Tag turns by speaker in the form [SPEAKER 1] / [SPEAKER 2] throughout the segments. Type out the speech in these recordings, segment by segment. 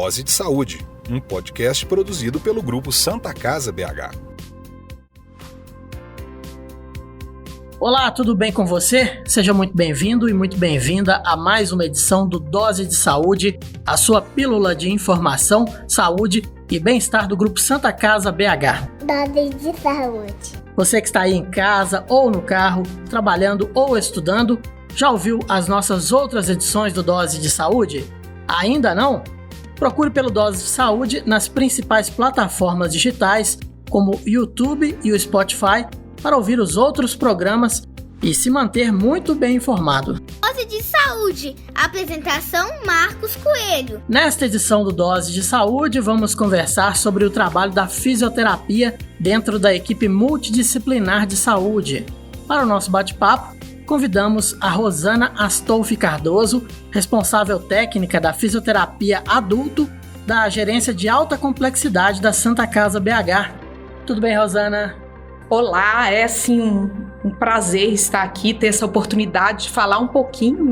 [SPEAKER 1] Dose de Saúde, um podcast produzido pelo Grupo Santa Casa BH.
[SPEAKER 2] Olá, tudo bem com você? Seja muito bem-vindo e muito bem-vinda a mais uma edição do Dose de Saúde, a sua pílula de informação, saúde e bem-estar do Grupo Santa Casa BH.
[SPEAKER 3] Dose de Saúde.
[SPEAKER 2] Você que está aí em casa ou no carro, trabalhando ou estudando, já ouviu as nossas outras edições do Dose de Saúde? Ainda não? Procure pelo Dose de Saúde nas principais plataformas digitais, como o YouTube e o Spotify, para ouvir os outros programas e se manter muito bem informado.
[SPEAKER 3] Dose de Saúde. Apresentação Marcos Coelho.
[SPEAKER 2] Nesta edição do Dose de Saúde, vamos conversar sobre o trabalho da fisioterapia dentro da equipe multidisciplinar de saúde. Para o nosso bate-papo, convidamos a Rosana Astolfi Cardoso, responsável técnica da fisioterapia adulto da Gerência de Alta Complexidade da Santa Casa BH. Tudo bem, Rosana?
[SPEAKER 4] Olá, é sim um prazer estar aqui, ter essa oportunidade de falar um pouquinho,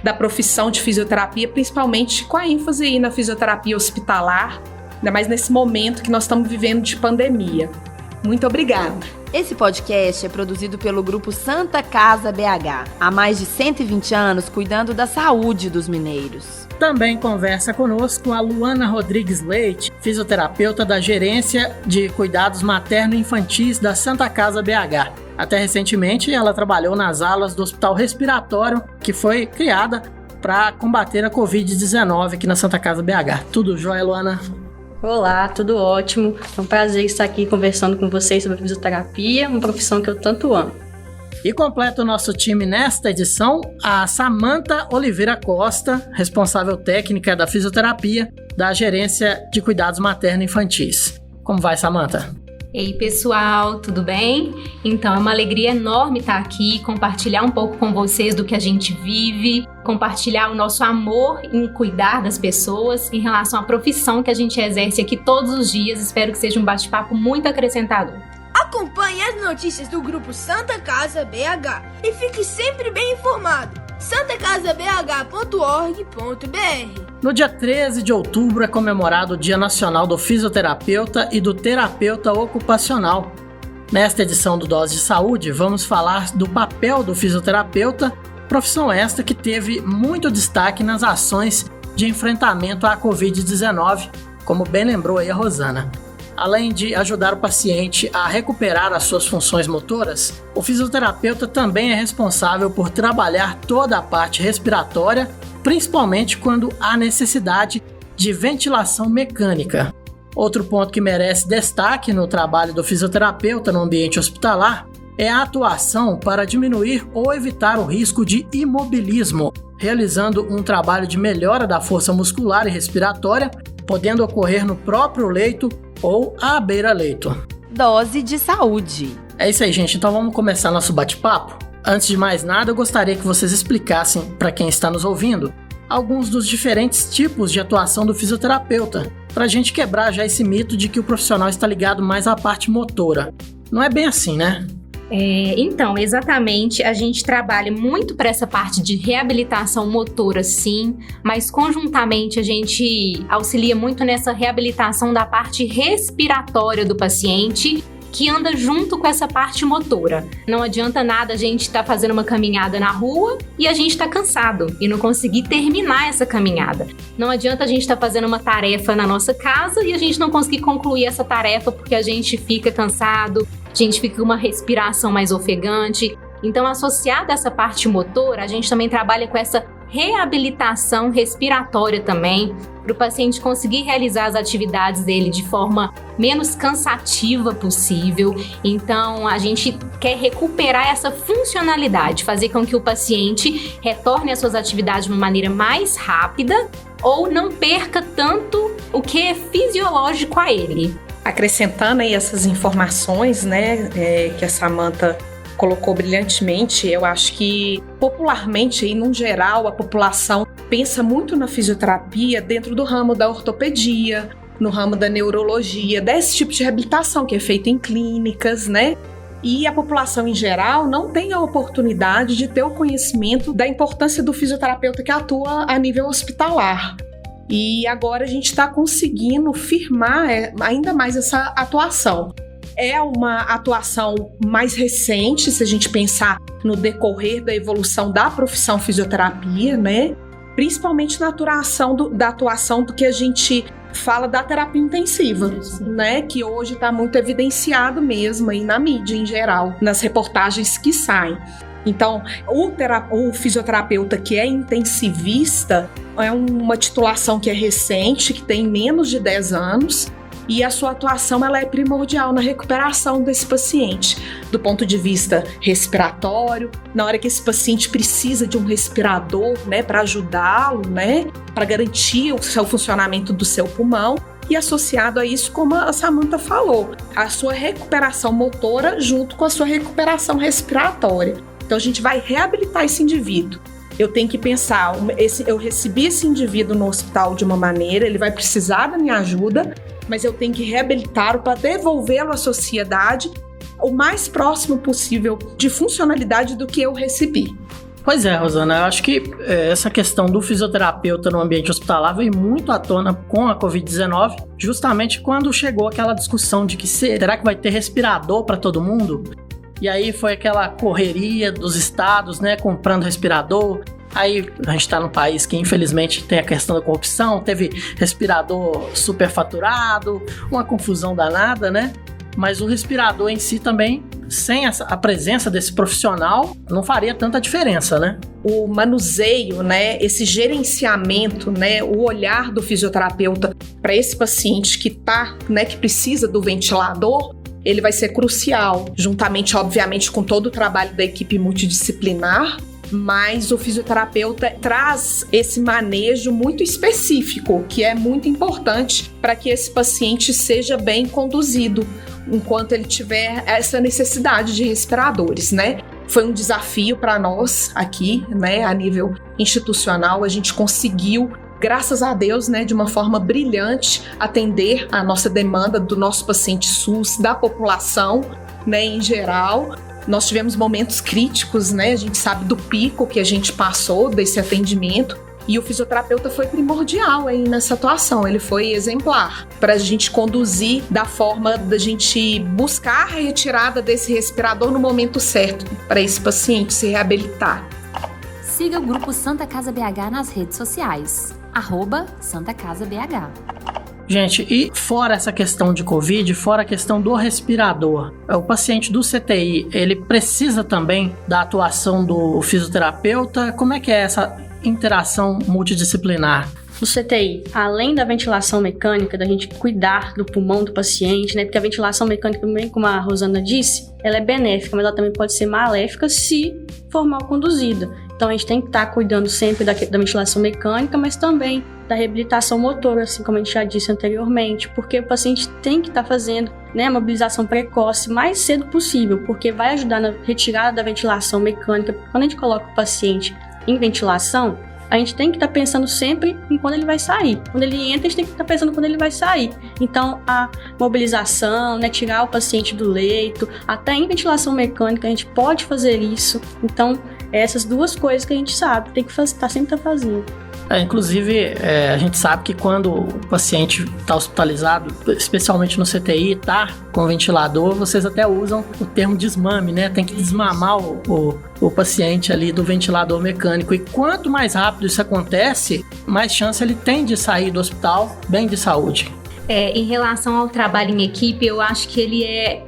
[SPEAKER 4] da profissão de fisioterapia, principalmente com a ênfase aí na fisioterapia hospitalar, ainda mais nesse momento que nós estamos vivendo de pandemia. Muito obrigada.
[SPEAKER 5] Esse podcast é produzido pelo Grupo Santa Casa BH, há mais de 120 anos cuidando da saúde dos mineiros.
[SPEAKER 2] Também conversa conosco a Luana Rodrigues Leite, fisioterapeuta da Gerência de Cuidados Materno-Infantis da Santa Casa BH. Até recentemente, ela trabalhou nas alas do Hospital Respiratório, que foi criada para combater a Covid-19 aqui na Santa Casa BH. Tudo jóia, Luana?
[SPEAKER 6] Olá, tudo ótimo. É um prazer estar aqui conversando com vocês sobre fisioterapia, uma profissão que eu tanto amo.
[SPEAKER 2] E completa o nosso time nesta edição a Samanta Oliveira Costa, responsável técnica da fisioterapia da Gerência de Cuidados Materno-Infantis. Como vai, Samanta?
[SPEAKER 7] Ei, pessoal, tudo bem? Então, é uma alegria enorme estar aqui, compartilhar um pouco com vocês do que a gente vive, compartilhar o nosso amor em cuidar das pessoas em relação à profissão que a gente exerce aqui todos os dias. Espero que seja um bate-papo muito acrescentador.
[SPEAKER 8] Acompanhe as notícias do Grupo Santa Casa BH e fique sempre bem informado. santacasabh.org.br.
[SPEAKER 2] No dia 13 de outubro é comemorado o Dia Nacional do Fisioterapeuta e do Terapeuta Ocupacional. Nesta edição do Dose de Saúde, vamos falar do papel do fisioterapeuta, profissão esta que teve muito destaque nas ações de enfrentamento à Covid-19, como bem lembrou aí a Rosana. Além de ajudar o paciente a recuperar as suas funções motoras, o fisioterapeuta também é responsável por trabalhar toda a parte respiratória, principalmente quando há necessidade de ventilação mecânica. Outro ponto que merece destaque no trabalho do fisioterapeuta no ambiente hospitalar é a atuação para diminuir ou evitar o risco de imobilismo, realizando um trabalho de melhora da força muscular e respiratória, podendo ocorrer no próprio leito ou à beira-leito.
[SPEAKER 5] Dose de Saúde.
[SPEAKER 2] É isso aí, gente. Então vamos começar nosso bate-papo? Antes de mais nada, eu gostaria que vocês explicassem para quem está nos ouvindo alguns dos diferentes tipos de atuação do fisioterapeuta, para a gente quebrar já esse mito de que o profissional está ligado mais à parte motora. Não é bem assim, né?
[SPEAKER 7] Então, exatamente, a gente trabalha muito para essa parte de reabilitação motora, sim, mas conjuntamente a gente auxilia muito nessa reabilitação da parte respiratória do paciente, que anda junto com essa parte motora. Não adianta nada a gente estar fazendo uma caminhada na rua e a gente estar cansado e não conseguir terminar essa caminhada. Não adianta a gente estar fazendo uma tarefa na nossa casa e a gente não conseguir concluir essa tarefa porque a gente fica cansado, a gente fica com uma respiração mais ofegante. Então, associada a essa parte motora, a gente também trabalha com essa reabilitação respiratória também, para o paciente conseguir realizar as atividades dele de forma menos cansativa possível. Então, a gente quer recuperar essa funcionalidade, fazer com que o paciente retorne às suas atividades de uma maneira mais rápida ou não perca tanto o que é fisiológico a ele.
[SPEAKER 4] Acrescentando aí essas informações, que a Samanta colocou brilhantemente, eu acho que popularmente, aí, num geral, a população pensa muito na fisioterapia dentro do ramo da ortopedia, no ramo da neurologia, desse tipo de reabilitação que é feita em clínicas, E a população em geral não tem a oportunidade de ter o conhecimento da importância do fisioterapeuta que atua a nível hospitalar. E agora a gente está conseguindo firmar ainda mais essa atuação. É uma atuação mais recente, se a gente pensar no decorrer da evolução da profissão fisioterapia, né? Principalmente na da atuação do que a gente fala da terapia intensiva, né? Que hoje está muito evidenciado mesmo aí na mídia em geral, nas reportagens que saem. Então, o fisioterapeuta que é intensivista é uma titulação que é recente, que tem menos de 10 anos, e a sua atuação ela é primordial na recuperação desse paciente, do ponto de vista respiratório, na hora que esse paciente precisa de um respirador, né, para ajudá-lo, né, para garantir o seu funcionamento do seu pulmão, e associado a isso, como a Samantha falou, a sua recuperação motora junto com a sua recuperação respiratória. Então a gente vai reabilitar esse indivíduo. Eu tenho que pensar, eu recebi esse indivíduo no hospital de uma maneira, ele vai precisar da minha ajuda, mas eu tenho que reabilitá-lo para devolvê-lo à sociedade o mais próximo possível de funcionalidade do que eu recebi.
[SPEAKER 2] Pois é, Rosana, eu acho que essa questão do fisioterapeuta no ambiente hospitalar veio muito à tona com a Covid-19, justamente quando chegou aquela discussão de que será que vai ter respirador para todo mundo? E aí foi aquela correria dos estados, né, comprando respirador. Aí a gente está num país que infelizmente tem a questão da corrupção, teve respirador superfaturado, uma confusão danada, né? Mas o respirador em si também, sem a presença desse profissional, não faria tanta diferença, né?
[SPEAKER 4] O manuseio, né, esse gerenciamento, né, o olhar do fisioterapeuta para esse paciente que que precisa do ventilador, ele vai ser crucial, juntamente, obviamente, com todo o trabalho da equipe multidisciplinar, mas o fisioterapeuta traz esse manejo muito específico, que é muito importante para que esse paciente seja bem conduzido enquanto ele tiver essa necessidade de respiradores, né? Foi um desafio para nós aqui, né, a nível institucional, a gente conseguiu, graças a Deus, né, de uma forma brilhante, atender a nossa demanda do nosso paciente SUS, da população, né, em geral. Nós tivemos momentos críticos, né, a gente sabe do pico que a gente passou desse atendimento, e o fisioterapeuta foi primordial aí nessa atuação, ele foi exemplar para a gente conduzir da forma da gente buscar a retirada desse respirador no momento certo para esse paciente se reabilitar.
[SPEAKER 9] Siga o Grupo Santa Casa BH nas redes sociais, @SantaCasaBH.
[SPEAKER 2] Gente, e fora essa questão de Covid, fora a questão do respirador, o paciente do CTI, ele precisa também da atuação do fisioterapeuta? Como é que é essa interação multidisciplinar?
[SPEAKER 6] No CTI, além da ventilação mecânica, da gente cuidar do pulmão do paciente, né? Porque a ventilação mecânica também, como a Rosana disse, ela é benéfica, mas ela também pode ser maléfica se for mal conduzida. Então a gente tem que estar cuidando sempre da ventilação mecânica, mas também da reabilitação motora, assim como a gente já disse anteriormente, porque o paciente tem que estar fazendo, né, a mobilização precoce mais cedo possível, porque vai ajudar na retirada da ventilação mecânica. Quando a gente coloca o paciente em ventilação, a gente tem que estar pensando sempre em quando ele vai sair. Quando ele entra, a gente tem que estar pensando quando ele vai sair. Então, a mobilização, né, tirar o paciente do leito, até em ventilação mecânica, a gente pode fazer isso. Então, essas duas coisas que a gente sabe, tem que estar sempre fazendo.
[SPEAKER 2] Inclusive, a gente sabe que quando o paciente está hospitalizado, especialmente no CTI, está com ventilador, vocês até usam o termo desmame, né? Tem que desmamar o paciente ali do ventilador mecânico. E quanto mais rápido isso acontece, mais chance ele tem de sair do hospital bem de saúde.
[SPEAKER 7] Em relação ao trabalho em equipe, eu acho que ele é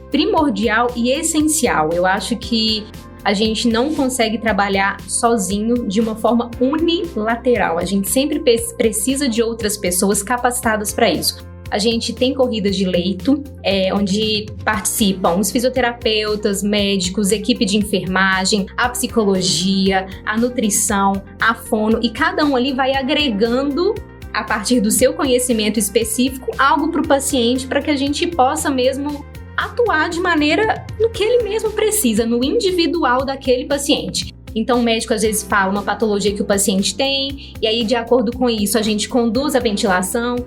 [SPEAKER 7] primordial e essencial. Eu acho que a gente não consegue trabalhar sozinho de uma forma unilateral. A gente sempre precisa de outras pessoas capacitadas para isso. A gente tem corridas de leito, onde participam os fisioterapeutas, médicos, equipe de enfermagem, a psicologia, a nutrição, a fono, e cada um ali vai agregando, a partir do seu conhecimento específico, algo para o paciente, para que a gente possa mesmo atuar de maneira no que ele mesmo precisa, no individual daquele paciente. Então o médico às vezes fala uma patologia que o paciente tem, e aí de acordo com isso a gente conduz a ventilação.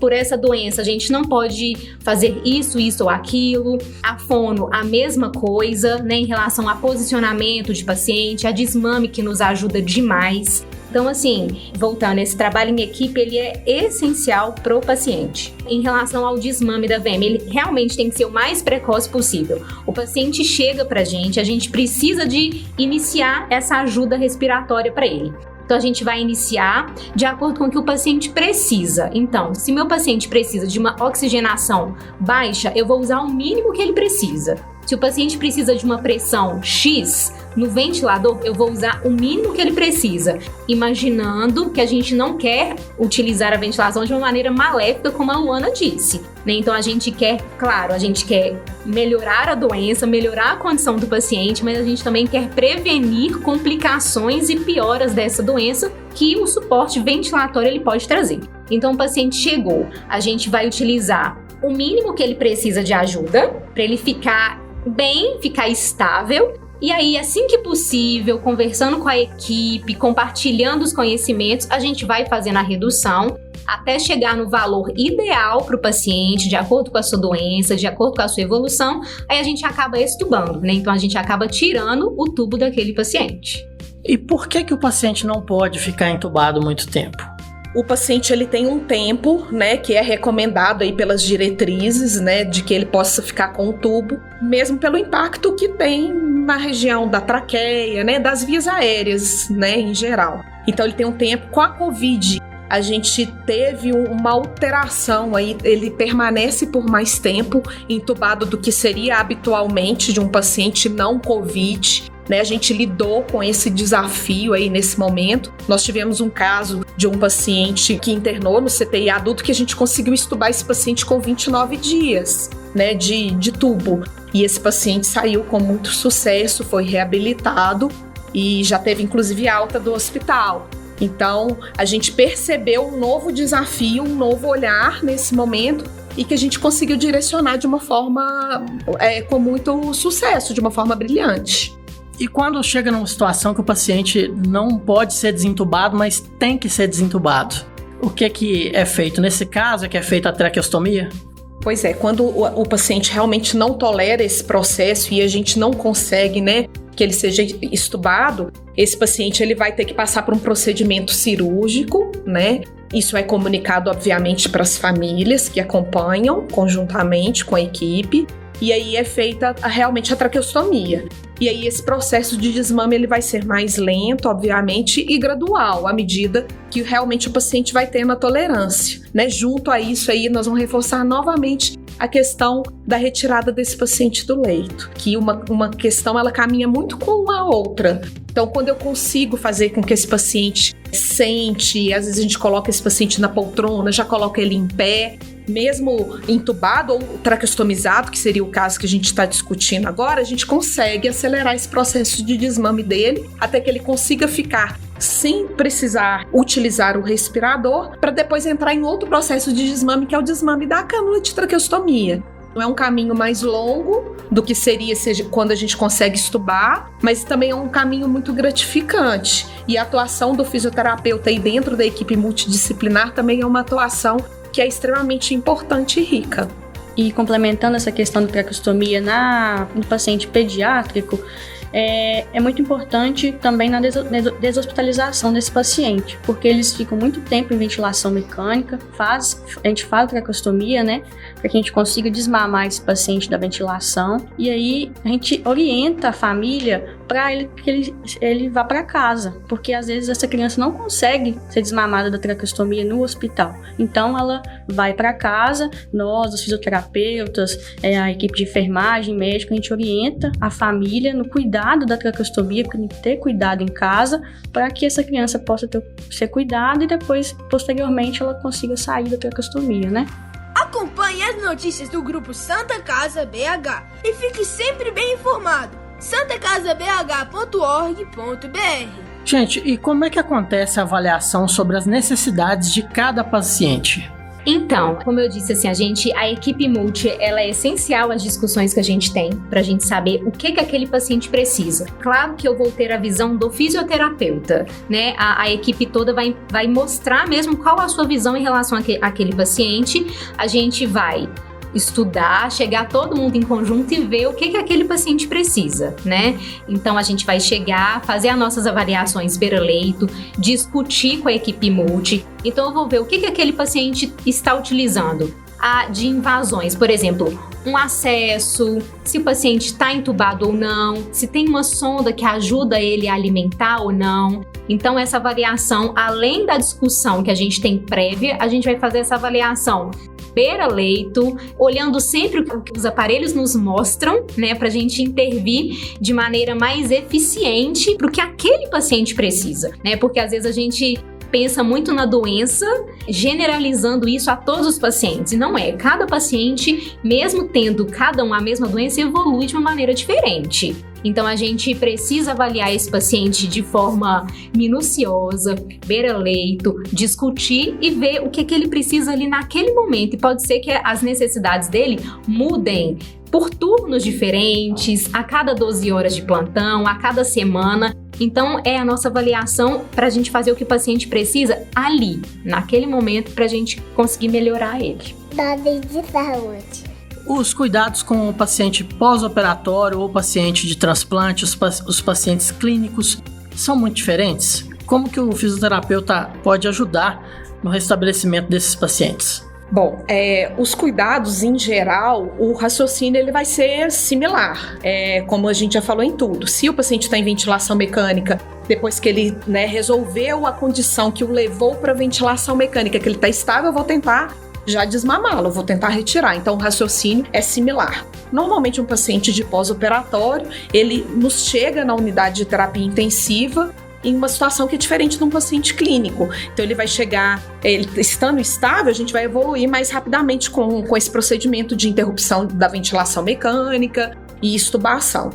[SPEAKER 7] Por essa doença a gente não pode fazer isso ou aquilo. A fono, a mesma coisa, né, em relação a posicionamento de paciente, a desmame, que nos ajuda demais. Então, assim, voltando, esse trabalho em equipe, ele é essencial pro paciente. Em relação ao desmame da VM, ele realmente tem que ser o mais precoce possível. O paciente chega pra gente, a gente precisa de iniciar essa ajuda respiratória para ele. Então, a gente vai iniciar de acordo com o que o paciente precisa. Então, se meu paciente precisa de uma oxigenação baixa, eu vou usar o mínimo que ele precisa. Se o paciente precisa de uma pressão X no ventilador, eu vou usar o mínimo que ele precisa, imaginando que a gente não quer utilizar a ventilação de uma maneira maléfica, como a Luana disse, né? Então, a gente quer melhorar a doença, melhorar a condição do paciente, mas a gente também quer prevenir complicações e pioras dessa doença que o suporte ventilatório ele pode trazer. Então, o paciente chegou, a gente vai utilizar o mínimo que ele precisa de ajuda para ele ficar bem, ficar estável. E aí, assim que possível, conversando com a equipe, compartilhando os conhecimentos, a gente vai fazendo a redução até chegar no valor ideal para o paciente, de acordo com a sua doença, de acordo com a sua evolução. Aí a gente acaba extubando, né? Então a gente acaba tirando o tubo daquele paciente.
[SPEAKER 2] E por que o paciente não pode ficar entubado muito tempo?
[SPEAKER 4] O paciente ele tem um tempo, né, que é recomendado aí pelas diretrizes, né, de que ele possa ficar com o tubo, mesmo pelo impacto que tem na região da traqueia, né, das vias aéreas, né, em geral. Então ele tem um tempo. Com a COVID, a gente teve uma alteração aí, ele permanece por mais tempo entubado do que seria habitualmente de um paciente não COVID. Né, a gente lidou com esse desafio aí nesse momento. Nós tivemos um caso de um paciente que internou no CTI adulto que a gente conseguiu estubar esse paciente com 29 dias, né, de tubo. E esse paciente saiu com muito sucesso, foi reabilitado e já teve inclusive alta do hospital. Então, a gente percebeu um novo desafio, um novo olhar nesse momento e que a gente conseguiu direcionar de uma forma com muito sucesso, de uma forma brilhante.
[SPEAKER 2] E quando chega numa situação que o paciente não pode ser desentubado, mas tem que ser desentubado, o que é feito? Nesse caso, é que é feita a traqueostomia?
[SPEAKER 4] Pois é, quando o paciente realmente não tolera esse processo e a gente não consegue, né, que ele seja estubado, esse paciente ele vai ter que passar por um procedimento cirúrgico, né? Isso é comunicado, obviamente, para as famílias que acompanham conjuntamente com a equipe. E aí é feita realmente a traqueostomia. E aí esse processo de desmame ele vai ser mais lento, obviamente, e gradual, à medida que realmente o paciente vai tendo a tolerância, né? Junto a isso aí, nós vamos reforçar novamente a questão da retirada desse paciente do leito, que uma questão ela caminha muito com a outra. Então, quando eu consigo fazer com que esse paciente sente, às vezes a gente coloca esse paciente na poltrona, já coloca ele em pé, mesmo entubado ou traqueostomizado, que seria o caso que a gente está discutindo agora, a gente consegue acelerar esse processo de desmame dele até que ele consiga ficar sem precisar utilizar o respirador para depois entrar em outro processo de desmame, que é o desmame da cânula de traqueostomia. Não é um caminho mais longo do que seja quando a gente consegue estubar, mas também é um caminho muito gratificante. E a atuação do fisioterapeuta aí dentro da equipe multidisciplinar também é uma atuação que é extremamente importante e rica.
[SPEAKER 6] E complementando essa questão da traqueostomia no paciente pediátrico, é muito importante também na deshospitalização desse paciente, porque eles ficam muito tempo em ventilação mecânica, a gente faz traqueostomia, né, para que a gente consiga desmamar esse paciente da ventilação, e aí a gente orienta a família para que ele vá para casa, porque às vezes essa criança não consegue ser desmamada da traqueostomia no hospital, então ela vai para casa, nós, os fisioterapeutas, a equipe de enfermagem, médico, a gente orienta a família no cuidado da traqueostomia, porque tem que ter cuidado em casa para que essa criança possa ser cuidada e depois, posteriormente, ela consiga sair da traqueostomia, né?
[SPEAKER 8] Acompanhe as notícias do Grupo Santa Casa BH e fique sempre bem informado. santacasabh.org.br.
[SPEAKER 2] Gente, e como é que acontece a avaliação sobre as necessidades de cada paciente?
[SPEAKER 7] Então, como eu disse, assim, a equipe multi, ela é essencial às discussões que a gente tem, pra gente saber o que aquele paciente precisa. Claro que eu vou ter a visão do fisioterapeuta, né? A equipe toda vai mostrar mesmo qual a sua visão em relação àquele paciente. A gente vai estudar, chegar todo mundo em conjunto e ver o que aquele paciente precisa, né? Então a gente vai chegar, fazer as nossas avaliações beira-leito, discutir com a equipe multi. Então eu vou ver o que aquele paciente está utilizando. De invasões, por exemplo, um acesso, se o paciente está entubado ou não, se tem uma sonda que ajuda ele a alimentar ou não. Então essa avaliação, além da discussão que a gente tem prévia, a gente vai fazer essa avaliação beira-leito, olhando sempre o que os aparelhos nos mostram, né, para a gente intervir de maneira mais eficiente para o que aquele paciente precisa, né, porque às vezes a gente pensa muito na doença, generalizando isso a todos os pacientes. E não é. Cada paciente, mesmo tendo cada um a mesma doença, evolui de uma maneira diferente. Então, a gente precisa avaliar esse paciente de forma minuciosa, beira-leito, discutir e ver o que ele precisa ali naquele momento. E pode ser que as necessidades dele mudem por turnos diferentes, a cada 12 horas de plantão, a cada semana. Então, é a nossa avaliação para a gente fazer o que o paciente precisa ali, naquele momento, para a gente conseguir melhorar ele.
[SPEAKER 3] Dose de saúde.
[SPEAKER 2] Os cuidados com o paciente pós-operatório ou paciente de transplante, os pacientes clínicos, são muito diferentes? Como que o fisioterapeuta pode ajudar no restabelecimento desses pacientes?
[SPEAKER 4] Bom, os cuidados em geral, o raciocínio ele vai ser similar, como a gente já falou em tudo. Se o paciente está em ventilação mecânica, depois que ele, né, resolveu a condição que o levou para a ventilação mecânica, que ele está estável, eu vou tentar já desmamá-lo, eu vou tentar retirar. Então o raciocínio é similar. Normalmente um paciente de pós-operatório, ele nos chega na unidade de terapia intensiva em uma situação que é diferente de um paciente clínico. Então ele vai chegar, ele estando estável, a gente vai evoluir mais rapidamente com esse procedimento de interrupção da ventilação mecânica e extubação.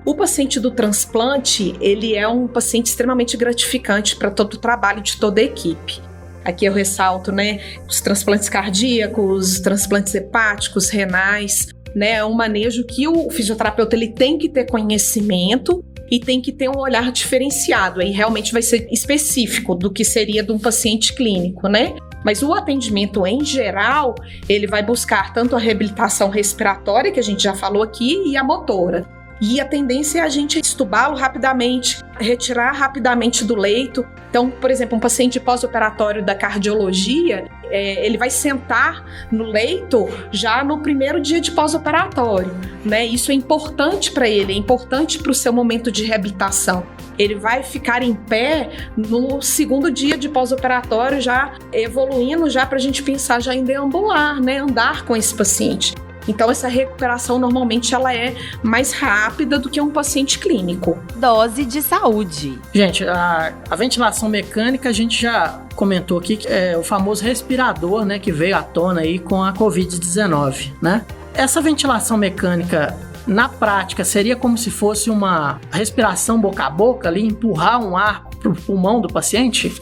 [SPEAKER 4] O paciente do transplante, ele é um paciente extremamente gratificante para todo o trabalho de toda a equipe. Aqui eu ressalto, né, os transplantes cardíacos, transplantes hepáticos, renais, né, é um manejo que o fisioterapeuta ele tem que ter conhecimento e tem que ter um olhar diferenciado, aí realmente vai ser específico do que seria de um paciente clínico, né? Mas o atendimento em geral, ele vai buscar tanto a reabilitação respiratória, que a gente já falou aqui, e a motora. E a tendência é a gente estubá-lo rapidamente, retirar rapidamente do leito. Então, por exemplo, um paciente pós-operatório da cardiologia, ele vai sentar no leito já no primeiro dia de pós-operatório, né? Isso é importante para ele, é importante para o seu momento de reabilitação. Ele vai ficar em pé no segundo dia de pós-operatório, já evoluindo, já para a gente pensar já em deambular, né? Andar com esse paciente. Então, essa recuperação, normalmente, ela é mais rápida do que um paciente clínico.
[SPEAKER 5] Dose de saúde.
[SPEAKER 2] Gente, a ventilação mecânica, a gente já comentou aqui, que é o famoso respirador, né, que veio à tona aí com a Covid-19, né? Essa ventilação mecânica, na prática, seria como se fosse uma respiração boca a boca ali, empurrar um ar para o pulmão do paciente?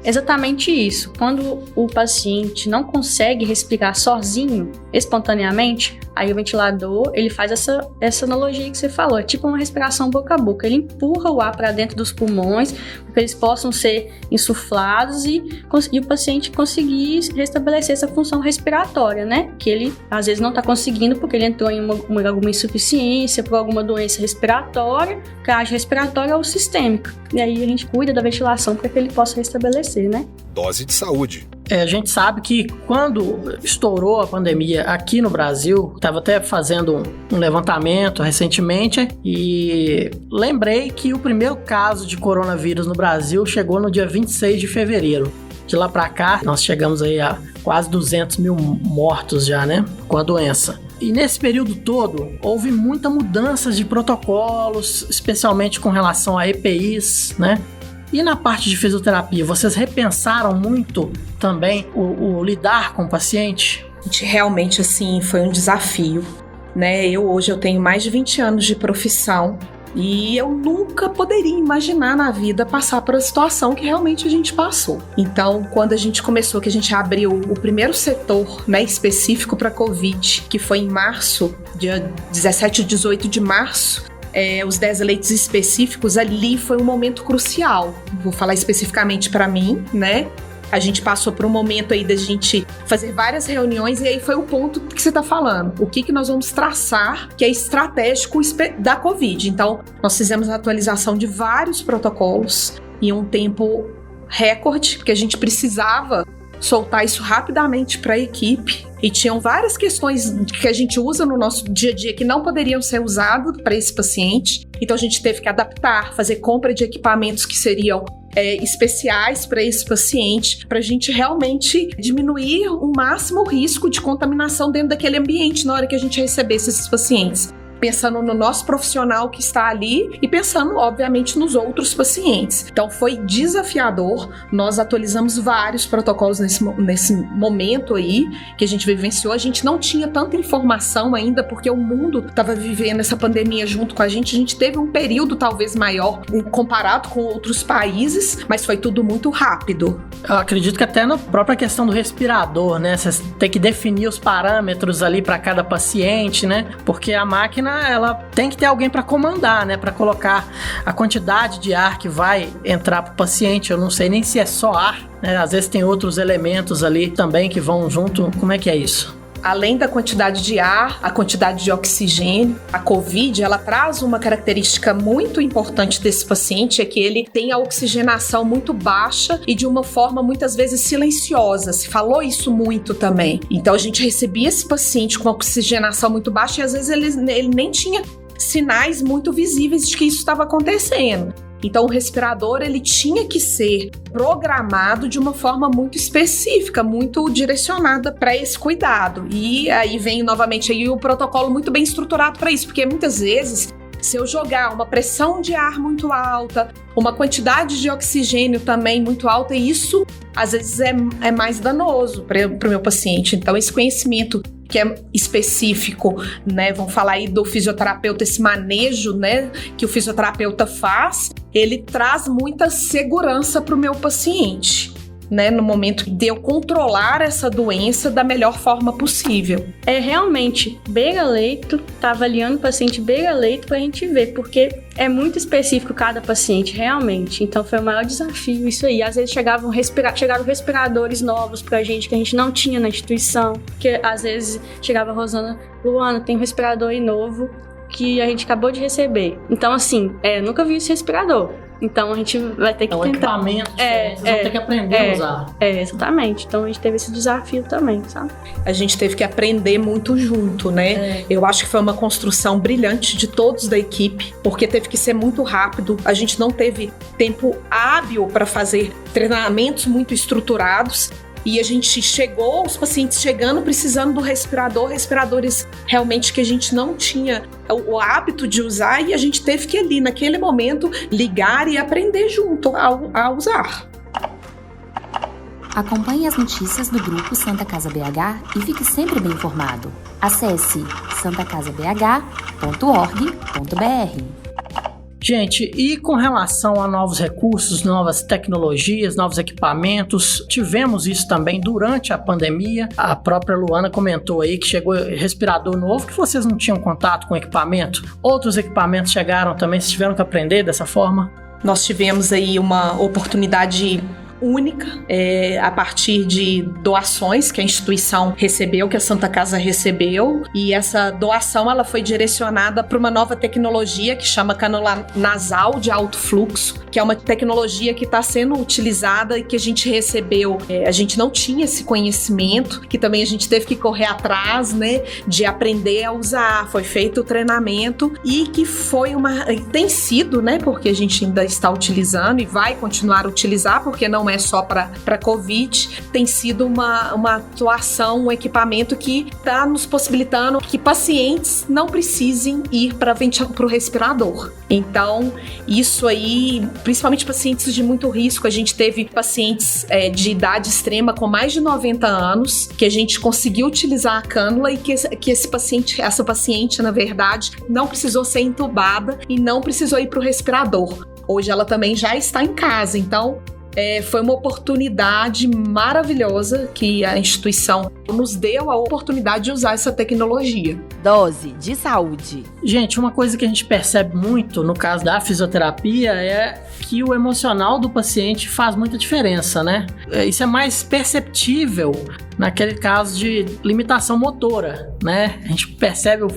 [SPEAKER 6] Exatamente isso. Quando o paciente não consegue respirar sozinho, espontaneamente, aí o ventilador, ele faz essa analogia que você falou, é tipo uma respiração boca a boca. Ele empurra o ar para dentro dos pulmões, para que eles possam ser insuflados e o paciente conseguir restabelecer essa função respiratória, né? Que ele, às vezes, não está conseguindo porque ele entrou em alguma insuficiência, por alguma doença respiratória, que a respiratória ou sistêmica. E aí a gente cuida da ventilação para que ele possa restabelecer, né?
[SPEAKER 1] Dose de saúde.
[SPEAKER 2] A gente sabe que quando estourou a pandemia aqui no Brasil, estava até fazendo um levantamento recentemente e lembrei que o primeiro caso de coronavírus no Brasil chegou no dia 26 de fevereiro. De lá para cá, nós chegamos aí a quase 200 mil mortos já, né, com a doença. E nesse período todo, houve muita mudança de protocolos, especialmente com relação a EPIs, né? E na parte de fisioterapia, vocês repensaram muito também o lidar com o paciente?
[SPEAKER 4] Realmente, assim, foi um desafio, né? Hoje eu tenho mais de 20 anos de profissão e eu nunca poderia imaginar na vida passar por a situação que realmente a gente passou. Então, quando a gente começou, que a gente abriu o primeiro setor, né, específico para Covid, que foi em março, dia 17 e 18 de março, os 10 leitos específicos, ali foi um momento crucial. Vou falar especificamente para mim, né? A gente passou por um momento aí da gente fazer várias reuniões e aí foi o ponto que você está falando. O que nós vamos traçar que é estratégico da Covid. Então, nós fizemos a atualização de vários protocolos em um tempo recorde, porque a gente precisava soltar isso rapidamente para a equipe. E tinham várias questões que a gente usa no nosso dia a dia que não poderiam ser usadas para esse paciente. Então a gente teve que adaptar, fazer compra de equipamentos que seriam especiais para esse paciente, para a gente realmente diminuir o máximo risco de contaminação dentro daquele ambiente na hora que a gente recebesse esses pacientes. Pensando no nosso profissional que está ali e pensando, obviamente, nos outros pacientes. Então, foi desafiador. Nós atualizamos vários protocolos nesse momento aí que a gente vivenciou. A gente não tinha tanta informação ainda, porque o mundo estava vivendo essa pandemia junto com a gente. A gente teve um período talvez maior comparado com outros países, mas foi tudo muito rápido.
[SPEAKER 2] Eu acredito que até na própria questão do respirador, né? Você tem que definir os parâmetros ali para cada paciente, né? Porque a máquina ela tem que ter alguém para comandar, né? Para colocar a quantidade de ar que vai entrar para o paciente. Eu não sei nem se é só ar, né? Às vezes tem outros elementos ali também que vão junto. Como é que é isso?
[SPEAKER 4] Além da quantidade de ar, a quantidade de oxigênio, a COVID, ela traz uma característica muito importante desse paciente, é que ele tem a oxigenação muito baixa e de uma forma muitas vezes silenciosa. Se falou isso muito também. Então a gente recebia esse paciente com oxigenação muito baixa e às vezes ele nem tinha sinais muito visíveis de que isso estava acontecendo. Então o respirador ele tinha que ser programado de uma forma muito específica, muito direcionada para esse cuidado. E aí vem novamente aí o protocolo muito bem estruturado para isso, porque muitas vezes se eu jogar uma pressão de ar muito alta, uma quantidade de oxigênio também muito alta, isso às vezes é mais danoso para o meu paciente. Então esse conhecimento que é específico, né? Vamos falar aí do fisioterapeuta, esse manejo, né? Que o fisioterapeuta faz, ele traz muita segurança para o meu paciente, né? No momento de eu controlar essa doença da melhor forma possível.
[SPEAKER 6] É realmente beira-leito, tá avaliando o paciente beira-leito pra gente ver, porque é muito específico cada paciente, realmente. Então foi o maior desafio isso aí. Às vezes chegaram respiradores novos pra gente que a gente não tinha na instituição, que às vezes chegava a Rosana, Luana, tem um respirador aí novo que a gente acabou de receber. Então assim, nunca vi esse respirador. Então a gente vai ter que tentar.
[SPEAKER 2] Equipamento diferente, vocês vão ter que aprender a usar.
[SPEAKER 6] Exatamente. Então a gente teve esse desafio também, sabe?
[SPEAKER 4] A gente teve que aprender muito junto, né? Eu acho que foi uma construção brilhante de todos da equipe, porque teve que ser muito rápido. A gente não teve tempo hábil para fazer treinamentos muito estruturados. E a gente chegou, os pacientes chegando, precisando do respiradores realmente que a gente não tinha o hábito de usar, e a gente teve que ali, naquele momento, ligar e aprender junto a usar.
[SPEAKER 9] Acompanhe as notícias do Grupo Santa Casa BH e fique sempre bem informado. Acesse santacasabh.org.br.
[SPEAKER 2] Gente, e com relação a novos recursos, novas tecnologias, novos equipamentos, tivemos isso também durante a pandemia. A própria Luana comentou aí que chegou respirador novo, que vocês não tinham contato com o equipamento. Outros equipamentos chegaram também, vocês tiveram que aprender dessa forma?
[SPEAKER 4] Nós tivemos aí uma oportunidade única, a partir de doações que a instituição recebeu, que a Santa Casa recebeu, e essa doação ela foi direcionada para uma nova tecnologia que chama canula nasal de alto fluxo, que é uma tecnologia que está sendo utilizada e que a gente recebeu. A gente não tinha esse conhecimento, que também a gente teve que correr atrás, né, de aprender a usar. Foi feito o treinamento e que tem sido, né, porque a gente ainda está utilizando e vai continuar a utilizar, porque não é só para Covid, tem sido uma atuação, um equipamento que está nos possibilitando que pacientes não precisem ir para o respirador. Então, isso aí, principalmente pacientes de muito risco, a gente teve pacientes de idade extrema com mais de 90 anos, que a gente conseguiu utilizar a cânula e que essa paciente, na verdade, não precisou ser entubada e não precisou ir para o respirador. Hoje ela também já está em casa, então Foi uma oportunidade maravilhosa que a instituição nos deu a oportunidade de usar essa tecnologia.
[SPEAKER 5] Dose de saúde.
[SPEAKER 2] Gente, uma coisa que a gente percebe muito no caso da fisioterapia é que o emocional do paciente faz muita diferença, né? Isso é mais perceptível naquele caso de limitação motora, né? A gente percebe o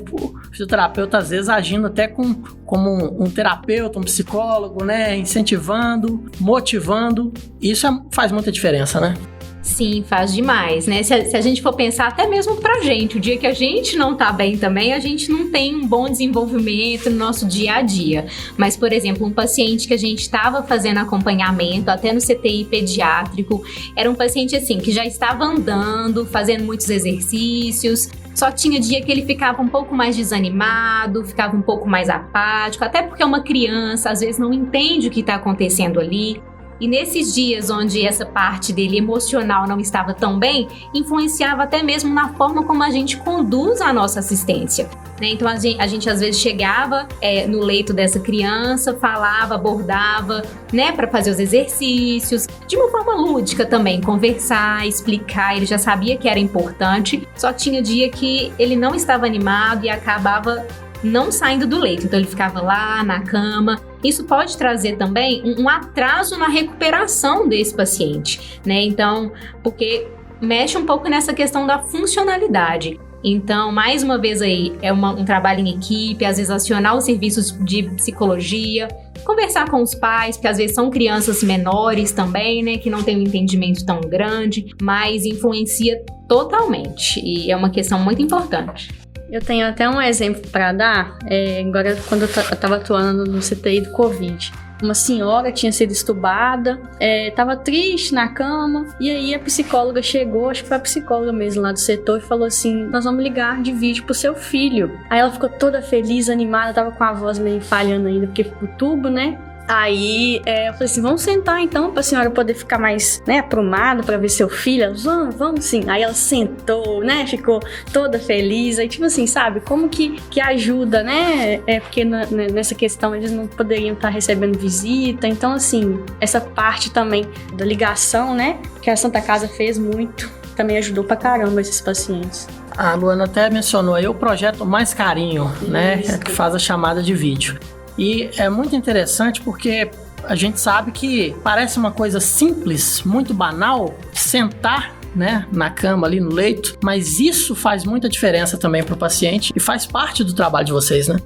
[SPEAKER 2] fisioterapeuta às vezes agindo até como um terapeuta, um psicólogo, né? Incentivando, motivando. Isso faz muita diferença, né?
[SPEAKER 7] Sim, faz demais, né? Se a gente for pensar até mesmo pra gente, o dia que a gente não tá bem também, a gente não tem um bom desenvolvimento no nosso dia a dia. Mas, por exemplo, um paciente que a gente estava fazendo acompanhamento, até no CTI pediátrico, era um paciente assim, que já estava andando, fazendo muitos exercícios, só tinha dia que ele ficava um pouco mais desanimado, ficava um pouco mais apático, até porque uma criança às vezes não entende o que está acontecendo ali. E nesses dias onde essa parte dele emocional não estava tão bem, influenciava até mesmo na forma como a gente conduz a nossa assistência, né? Então a gente às vezes chegava no leito dessa criança, falava, abordava, né, para fazer os exercícios, de uma forma lúdica também, conversar, explicar. Ele já sabia que era importante, só tinha dia que ele não estava animado e acabava não saindo do leito, então ele ficava lá na cama. Isso pode trazer também um atraso na recuperação desse paciente, né? Então, porque mexe um pouco nessa questão da funcionalidade. Então, mais uma vez aí, é um trabalho em equipe, às vezes acionar os serviços de psicologia, conversar com os pais, porque às vezes são crianças menores também, né, que não têm um entendimento tão grande, mas influencia totalmente, e é uma questão muito importante.
[SPEAKER 6] Eu tenho até um exemplo para dar, agora quando eu estava atuando no CTI do Covid. Uma senhora tinha sido estubada, estava triste na cama, e aí a psicóloga chegou, acho que foi a psicóloga mesmo lá do setor, e falou assim: nós vamos ligar de vídeo pro seu filho. Aí ela ficou toda feliz, animada, tava com a voz meio falhando ainda, porque o tubo, né? Aí eu falei assim: vamos sentar então pra senhora poder ficar mais, né, aprumada pra ver seu filho. Ela, vamos sim. Aí ela sentou, né, ficou toda feliz. Aí tipo assim, sabe, como que ajuda, né? Porque nessa questão eles não poderiam estar recebendo visita. Então assim, essa parte também da ligação, né, que a Santa Casa fez muito, também ajudou pra caramba esses pacientes.
[SPEAKER 2] A Luana até mencionou aí o projeto Mais Carinho, né, que faz a chamada de vídeo. E é muito interessante porque a gente sabe que parece uma coisa simples, muito banal, sentar, né, na cama ali no leito, mas isso faz muita diferença também para o paciente e faz parte do trabalho de vocês, né?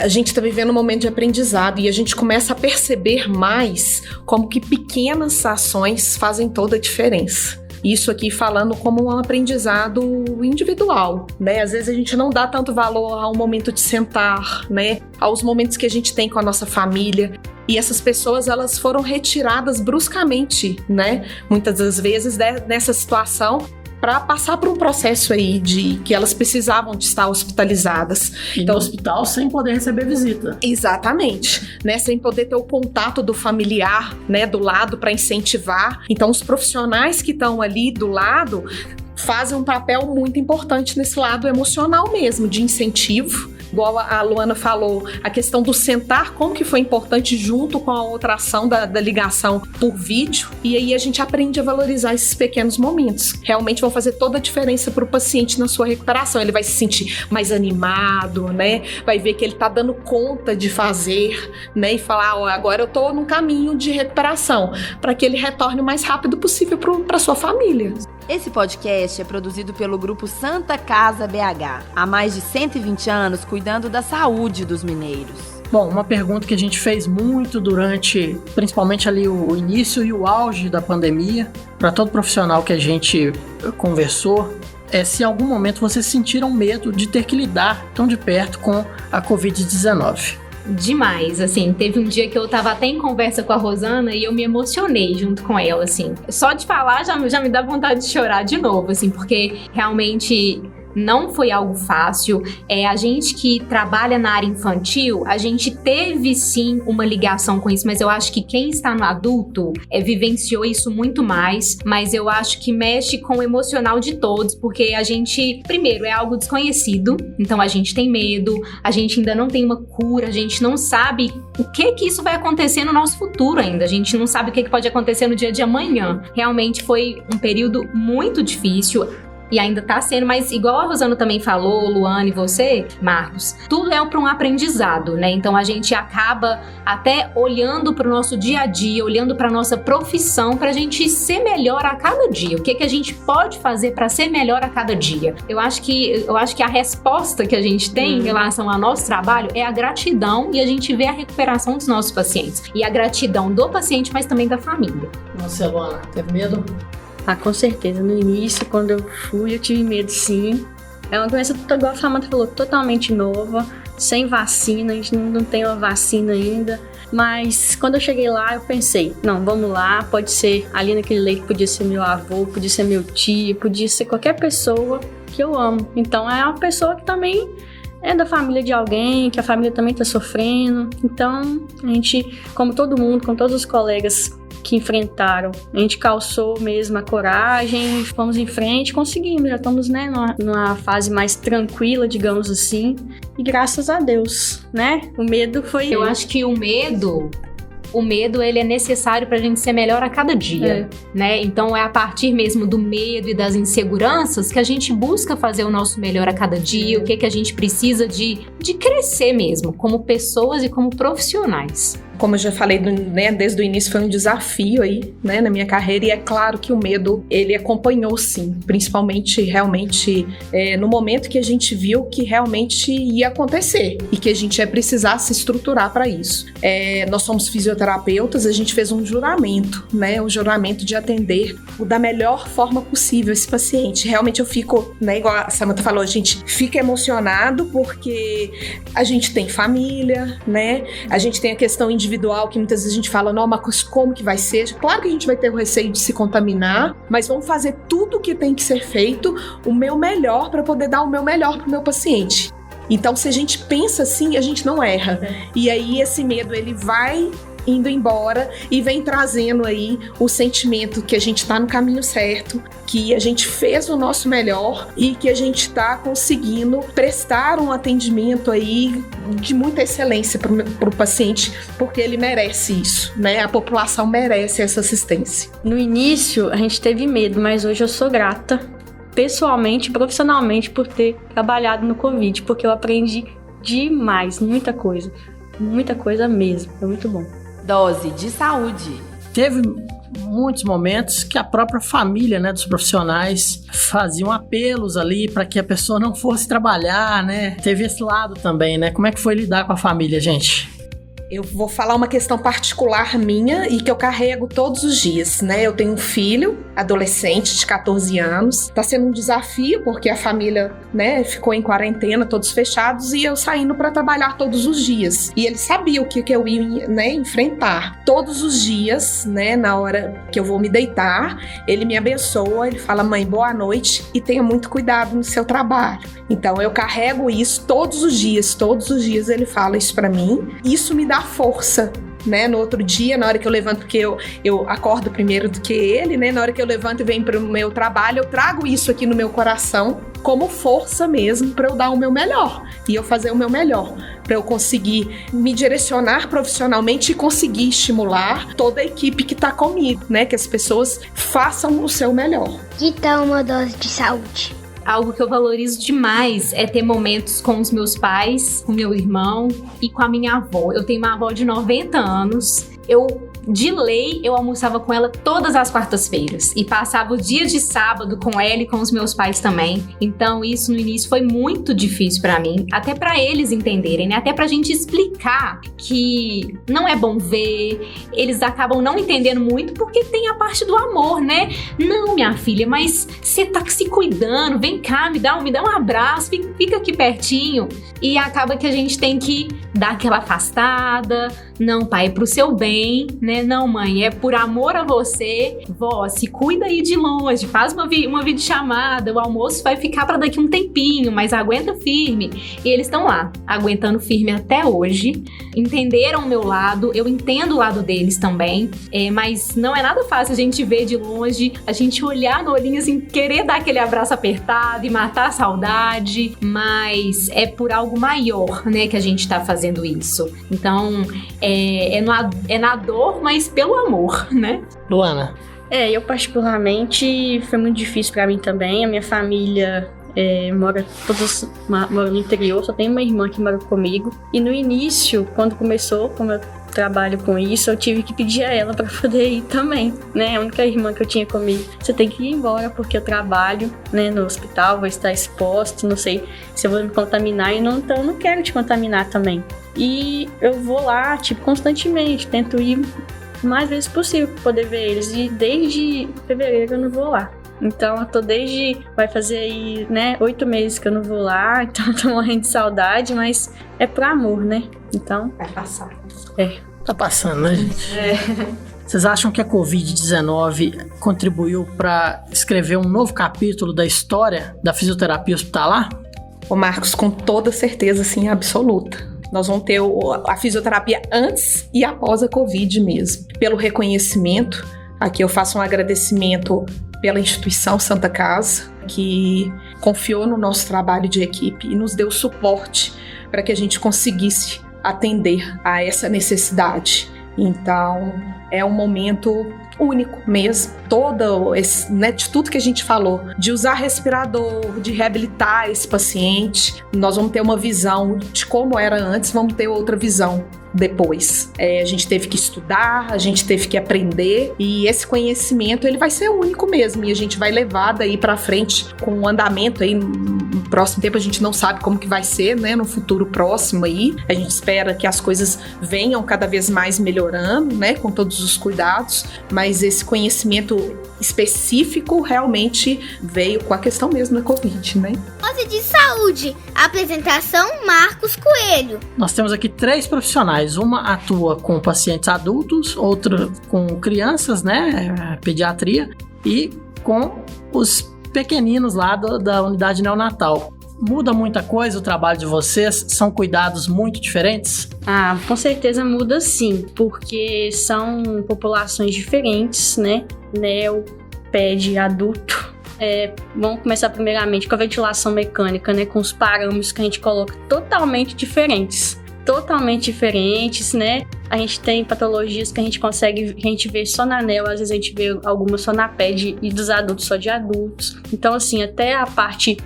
[SPEAKER 4] A gente está vivendo um momento de aprendizado e a gente começa a perceber mais como que pequenas ações fazem toda a diferença. Isso aqui falando como um aprendizado individual, né? Às vezes a gente não dá tanto valor ao momento de sentar, né? Aos momentos que a gente tem com a nossa família. E essas pessoas, elas foram retiradas bruscamente, né? Muitas das vezes nessa situação, para passar por um processo aí de que elas precisavam de estar hospitalizadas.
[SPEAKER 2] Então, no hospital sem poder receber visita.
[SPEAKER 4] Exatamente, né? Sem poder ter o contato do familiar, né, do lado para incentivar. Então, os profissionais que estão ali do lado fazem um papel muito importante nesse lado emocional mesmo, de incentivo. Igual a Luana falou, a questão do sentar, como que foi importante junto com a outra ação da ligação por vídeo. E aí a gente aprende a valorizar esses pequenos momentos. Realmente vão fazer toda a diferença para o paciente na sua recuperação. Ele vai se sentir mais animado, né? Vai ver que ele está dando conta de fazer, né? E falar, agora eu estou num caminho de recuperação, para que ele retorne o mais rápido possível para sua família.
[SPEAKER 5] Esse podcast é produzido pelo Grupo Santa Casa BH, há mais de 120 anos cuidando da saúde dos mineiros.
[SPEAKER 2] Bom, uma pergunta que a gente fez muito durante, principalmente ali o início e o auge da pandemia, para todo profissional que a gente conversou, é se em algum momento vocês sentiram medo de ter que lidar tão de perto com a Covid-19.
[SPEAKER 7] Demais, assim, teve um dia que eu tava até em conversa com a Rosana e eu me emocionei junto com ela, assim. Só de falar já me dá vontade de chorar de novo, assim, porque realmente não foi algo fácil. A gente que trabalha na área infantil, a gente teve sim uma ligação com isso, mas eu acho que quem está no adulto vivenciou isso muito mais, mas eu acho que mexe com o emocional de todos, porque a gente, primeiro, é algo desconhecido, então a gente tem medo, a gente ainda não tem uma cura, a gente não sabe o que isso vai acontecer no nosso futuro ainda, a gente não sabe o que pode acontecer no dia de amanhã. Realmente foi um período muito difícil, e ainda tá sendo, mas igual a Rosana também falou, Luana e você, Marcos, tudo é para um aprendizado, né? Então a gente acaba até olhando para o nosso dia a dia, olhando para nossa profissão, para a gente ser melhor a cada dia. O que a gente pode fazer para ser melhor a cada dia? Eu acho que a resposta que a gente tem em relação ao nosso trabalho é a gratidão, e a gente vê a recuperação dos nossos pacientes. E a gratidão do paciente, mas também da família.
[SPEAKER 2] Você, Luana, teve medo?
[SPEAKER 6] Com certeza. No início, quando eu fui, eu tive medo, sim. É uma doença, igual a Samantha falou, totalmente nova, sem vacina, a gente não tem uma vacina ainda. Mas quando eu cheguei lá, eu pensei, não, vamos lá, pode ser ali naquele leito, podia ser meu avô, podia ser meu tio, podia ser qualquer pessoa que eu amo. Então é uma pessoa que também é da família de alguém, que a família também tá sofrendo. Então a gente, como todo mundo, com todos os colegas que enfrentaram, a gente calçou mesmo a coragem, fomos em frente, conseguimos, já estamos, né, numa fase mais tranquila, digamos assim, e graças a Deus, né, o medo foi...
[SPEAKER 7] Eu acho que o medo ele é necessário pra gente ser melhor a cada dia, né? Então é a partir mesmo do medo e das inseguranças que a gente busca fazer o nosso melhor a cada dia, o que a gente precisa de crescer mesmo, como pessoas e como profissionais.
[SPEAKER 4] Como eu já falei, né, desde o início, foi um desafio aí, né, na minha carreira, e é claro que o medo, ele acompanhou sim, principalmente realmente no momento que a gente viu que realmente ia acontecer e que a gente ia precisar se estruturar para isso. Nós somos fisioterapeutas, a gente fez um juramento, né, um juramento de atender da melhor forma possível esse paciente. Realmente eu fico, né, igual a Samantha falou, a gente fica emocionado porque a gente tem família, né, a gente tem a questão individual, que muitas vezes a gente fala, não, mas como que vai ser? Claro que a gente vai ter o receio de se contaminar, mas vamos fazer tudo o que tem que ser feito, o meu melhor, para poder dar o meu melhor para o meu paciente. Então, se a gente pensa assim, a gente não erra. E aí, esse medo, ele vai indo embora e vem trazendo aí o sentimento que a gente está no caminho certo, que a gente fez o nosso melhor e que a gente está conseguindo prestar um atendimento aí de muita excelência para o paciente, porque ele merece isso, né? A população merece essa assistência.
[SPEAKER 6] No início, a gente teve medo, mas hoje eu sou grata, pessoalmente e profissionalmente, por ter trabalhado no Covid, porque eu aprendi demais, muita coisa mesmo, foi muito bom.
[SPEAKER 5] Dose de saúde.
[SPEAKER 2] Teve muitos momentos que a própria família, né, dos profissionais faziam apelos ali para que a pessoa não fosse trabalhar, né? Teve esse lado também, né? Como é que foi lidar com a família, gente?
[SPEAKER 4] Eu vou falar uma questão particular minha e que eu carrego todos os dias, né? Eu tenho um filho, adolescente, de 14 anos. Tá sendo um desafio porque a família, né, ficou em quarentena, todos fechados, e eu saindo para trabalhar todos os dias. E ele sabia o que eu ia, né, enfrentar. Todos os dias, né, na hora que eu vou me deitar, ele me abençoa, ele fala, mãe, boa noite e tenha muito cuidado no seu trabalho. Então eu carrego isso todos os dias ele fala isso para mim. Isso me dá força, né? No outro dia, na hora que eu levanto, porque eu acordo primeiro do que ele, né? Na hora que eu levanto e venho para o meu trabalho, eu trago isso aqui no meu coração como força mesmo para eu dar o meu melhor e eu fazer o meu melhor, para eu conseguir me direcionar profissionalmente e conseguir estimular toda a equipe que está comigo, né? Que as pessoas façam o seu melhor.
[SPEAKER 3] Que tal uma dose de saúde?
[SPEAKER 7] Algo que eu valorizo demais é ter momentos com os meus pais, com meu irmão e com a minha avó. Eu tenho uma avó de 90 anos. De lei, eu almoçava com ela todas as quartas-feiras e passava o dia de sábado com ela e com os meus pais também. Então isso no início foi muito difícil pra mim, até pra eles entenderem, né? Até pra gente explicar que não é bom ver, eles acabam não entendendo muito porque tem a parte do amor, né? Não, minha filha, mas você tá se cuidando, vem cá, me dá um abraço, fica aqui pertinho. E acaba que a gente tem que dar aquela afastada, Não, pai, é pro seu bem, né? Não, mãe, é por amor a você. Vó, se cuida aí de longe, faz uma videochamada, o almoço vai ficar pra daqui um tempinho, mas aguenta firme. E eles estão lá, aguentando firme até hoje. Entenderam o meu lado, eu entendo o lado deles também, mas não é nada fácil a gente ver de longe, a gente olhar no olhinho assim, querer dar aquele abraço apertado e matar a saudade, mas é por algo maior, né, que a gente tá fazendo isso. Então, é na dor, mas pelo amor, né?
[SPEAKER 2] Luana?
[SPEAKER 6] Eu particularmente, foi muito difícil pra mim também. A minha família mora no interior, só tem uma irmã que mora comigo. E no início, quando começou, como eu trabalho com isso, eu tive que pedir a ela pra poder ir também, né? A única irmã que eu tinha comigo. Você tem que ir embora porque eu trabalho, né, no hospital, vou estar exposto, não sei se eu vou me contaminar, então eu não quero te contaminar também. E eu vou lá, constantemente, tento ir o mais vezes possível pra poder ver eles. E desde fevereiro eu não vou lá. Então eu tô vai fazer aí, né, 8 meses que eu não vou lá, então eu tô morrendo de saudade, mas é por amor, né? Então...
[SPEAKER 4] vai passar.
[SPEAKER 2] Tá passando, né, gente? Vocês acham que a Covid-19 contribuiu para escrever um novo capítulo da história da fisioterapia hospitalar?
[SPEAKER 4] Ô Marcos, com toda certeza, sim, absoluta. Nós vamos ter a fisioterapia antes e após a Covid mesmo. Pelo reconhecimento, aqui eu faço um agradecimento pela instituição Santa Casa, que confiou no nosso trabalho de equipe e nos deu suporte para que a gente conseguisse atender a essa necessidade. Então, é um momento único mesmo. De tudo que a gente falou, de usar respirador, de reabilitar esse paciente, nós vamos ter uma visão de como era antes, vamos ter outra visão depois. A gente teve que estudar, a gente teve que aprender, e esse conhecimento ele vai ser único mesmo, e a gente vai levar daí pra frente com o andamento aí no próximo tempo. A gente não sabe como que vai ser, né, no futuro próximo aí. A gente espera que as coisas venham cada vez mais melhorando, né, com todos os cuidados, mas esse conhecimento específico realmente veio com a questão mesmo da Covid, né?
[SPEAKER 3] Dose de saúde. Apresentação Marcos Coelho.
[SPEAKER 2] Nós temos aqui 3 profissionais. Uma atua com pacientes adultos, outra com crianças, né, pediatria, e com os pequeninos lá da unidade neonatal. Muda muita coisa o trabalho de vocês? São cuidados muito diferentes?
[SPEAKER 6] Com certeza muda sim, porque são populações diferentes, né? Neo, ped, adulto. Vamos começar primeiramente com a ventilação mecânica, né? Com os parâmetros que a gente coloca totalmente diferentes, né? A gente tem patologias que a gente vê só na NEO, às vezes a gente vê algumas só na PED, e dos adultos só de adultos. Então, assim, até a parte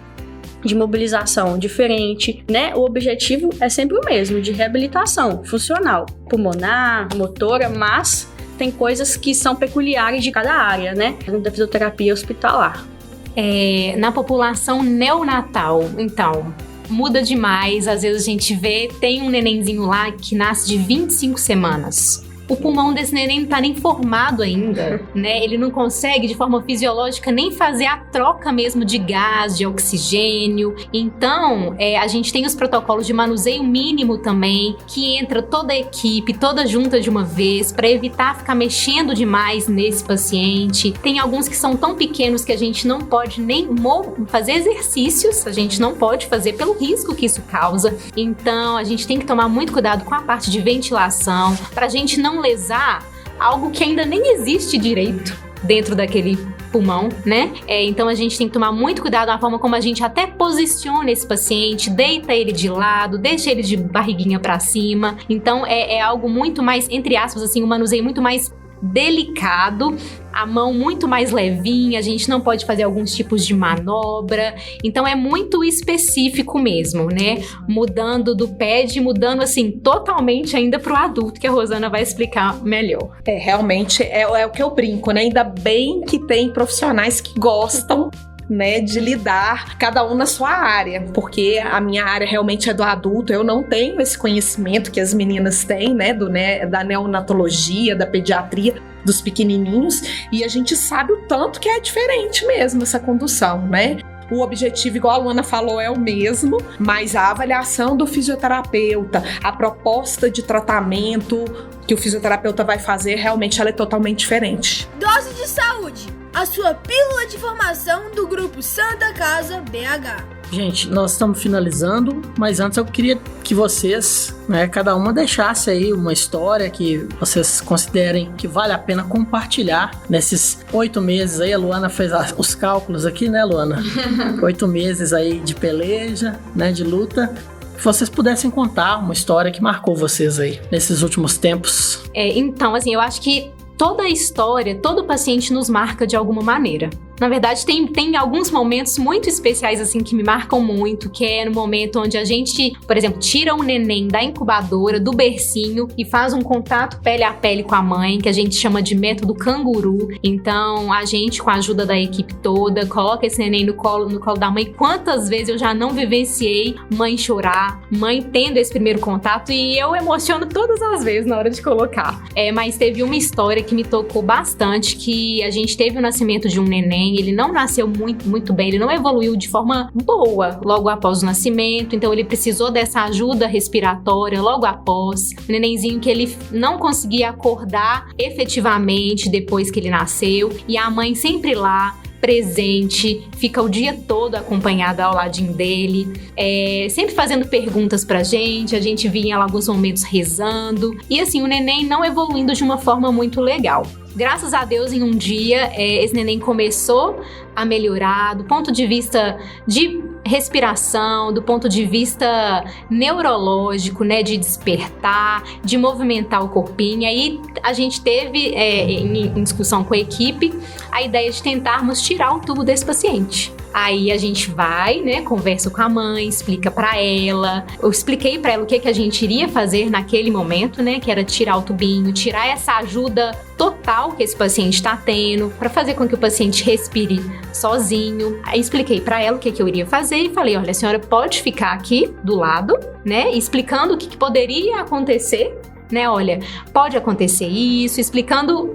[SPEAKER 6] de mobilização diferente, né? O objetivo é sempre o mesmo, de reabilitação funcional, pulmonar, motora, mas tem coisas que são peculiares de cada área, né? Da fisioterapia hospitalar.
[SPEAKER 7] Na população neonatal, então, muda demais. Às vezes a gente vê, tem um nenenzinho lá que nasce de 25 semanas. O pulmão desse neném não tá nem formado ainda, né? Ele não consegue, de forma fisiológica, nem fazer a troca mesmo de gás, de oxigênio. Então, a gente tem os protocolos de manuseio mínimo também, que entra toda a equipe, toda junta de uma vez, para evitar ficar mexendo demais nesse paciente. Tem alguns que são tão pequenos que a gente não pode nem fazer exercícios, a gente não pode fazer pelo risco que isso causa. Então, a gente tem que tomar muito cuidado com a parte de ventilação, pra gente não lesar algo que ainda nem existe direito dentro daquele pulmão, né? Então a gente tem que tomar muito cuidado na forma como a gente até posiciona esse paciente, deita ele de lado, deixa ele de barriguinha pra cima. Então é algo muito mais, entre aspas, assim, um manuseio muito mais delicado, a mão muito mais levinha, a gente não pode fazer alguns tipos de manobra, então é muito específico mesmo, né? Mudando do PED, mudando assim totalmente ainda pro adulto, que a Rosana vai explicar melhor.
[SPEAKER 4] Realmente é o que eu brinco, né? Ainda bem que tem profissionais que gostam, né, de lidar, cada um na sua área, porque a minha área realmente é do adulto. Eu não tenho esse conhecimento que as meninas têm, né, da neonatologia, da pediatria, dos pequenininhos, e a gente sabe o tanto que é diferente mesmo essa condução, né? O objetivo, igual a Luana falou, é o mesmo, mas a avaliação do fisioterapeuta, a proposta de tratamento que o fisioterapeuta vai fazer, realmente ela é totalmente diferente.
[SPEAKER 8] Dose de Saúde, a sua pílula de formação do Grupo Santa Casa BH.
[SPEAKER 2] Gente, nós estamos finalizando, mas antes eu queria que vocês, cada uma deixasse aí uma história que vocês considerem que vale a pena compartilhar nesses 8 meses aí. A Luana fez os cálculos aqui, né, Luana? 8 meses aí de peleja, de luta. Que vocês pudessem contar uma história que marcou vocês aí nesses últimos tempos.
[SPEAKER 7] Então, assim, eu acho que toda história, todo paciente nos marca de alguma maneira. Na verdade, tem alguns momentos muito especiais, assim, que me marcam muito, que é no momento onde a gente, por exemplo, tira o neném da incubadora, do bercinho e faz um contato pele a pele com a mãe, que a gente chama de método canguru. Então, a gente, com a ajuda da equipe toda, coloca esse neném no colo da mãe. Quantas vezes eu já não vivenciei mãe chorar, mãe tendo esse primeiro contato, e eu emociono todas as vezes na hora de colocar. Mas teve uma história que me tocou bastante, que a gente teve o nascimento de um neném. Ele não nasceu muito bem, ele não evoluiu de forma boa logo após o nascimento, então ele precisou dessa ajuda respiratória logo após. Um nenenzinho que ele não conseguia acordar efetivamente depois que ele nasceu, e a mãe sempre lá, presente, fica o dia todo acompanhada ao ladinho dele, sempre fazendo perguntas pra gente, a gente via em alguns momentos rezando, e assim, o neném não evoluindo de uma forma muito legal. Graças a Deus, em um dia, esse neném começou a melhorar do ponto de vista de respiração, do ponto de vista neurológico, de despertar, de movimentar o corpinho. Aí a gente teve, em discussão com a equipe, a ideia de tentarmos tirar o tubo desse paciente. Aí a gente vai, conversa com a mãe, explica pra ela. Eu expliquei pra ela o que a gente iria fazer naquele momento, que era tirar o tubinho, tirar essa ajuda total que esse paciente tá tendo, pra fazer com que o paciente respire sozinho. Aí expliquei pra ela o que eu iria fazer e falei, olha, a senhora pode ficar aqui do lado, explicando o que poderia acontecer, olha, pode acontecer isso, explicando,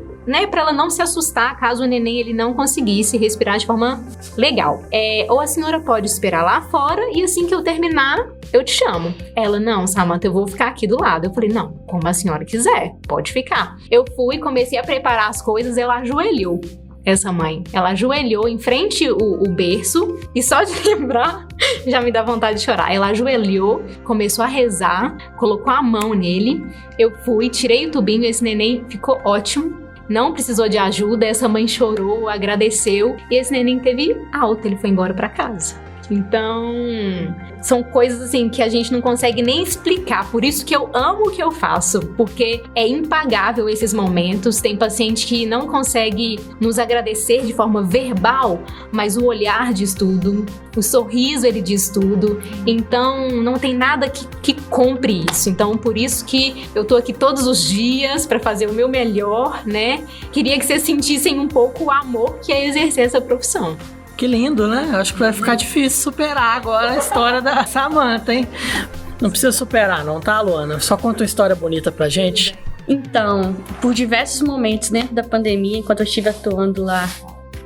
[SPEAKER 7] pra ela não se assustar caso o neném ele não conseguisse respirar de forma legal. Ou a senhora pode esperar lá fora e assim que eu terminar, eu te chamo. Ela, não, Samantha, eu vou ficar aqui do lado. Eu falei, não, como a senhora quiser, pode ficar. Eu fui, comecei a preparar as coisas, ela ajoelhou. Essa mãe, ela ajoelhou em frente o berço, e só de lembrar já me dá vontade de chorar. Ela ajoelhou, começou a rezar, colocou a mão nele, eu fui, tirei o tubinho, esse neném ficou ótimo, não precisou de ajuda, essa mãe chorou, agradeceu, e esse neném teve alta, ele foi embora pra casa. Então, são coisas assim que a gente não consegue nem explicar. Por isso que eu amo o que eu faço, porque é impagável esses momentos. Tem paciente que não consegue nos agradecer de forma verbal, mas o olhar diz tudo, o sorriso ele diz tudo. Então, não tem nada que compre isso. Então, por isso que eu tô aqui todos os dias para fazer o meu melhor, Queria que vocês sentissem um pouco o amor que é exercer essa profissão.
[SPEAKER 2] Que lindo, Acho que vai ficar difícil superar agora a história da Samantha, hein? Não precisa superar não, tá, Luana? Só conta uma história bonita pra gente.
[SPEAKER 6] Então, por diversos momentos dentro da pandemia, enquanto eu estive atuando lá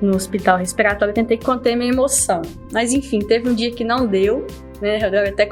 [SPEAKER 6] no hospital respiratório, eu tentei conter minha emoção. Mas enfim, teve um dia que não deu, eu até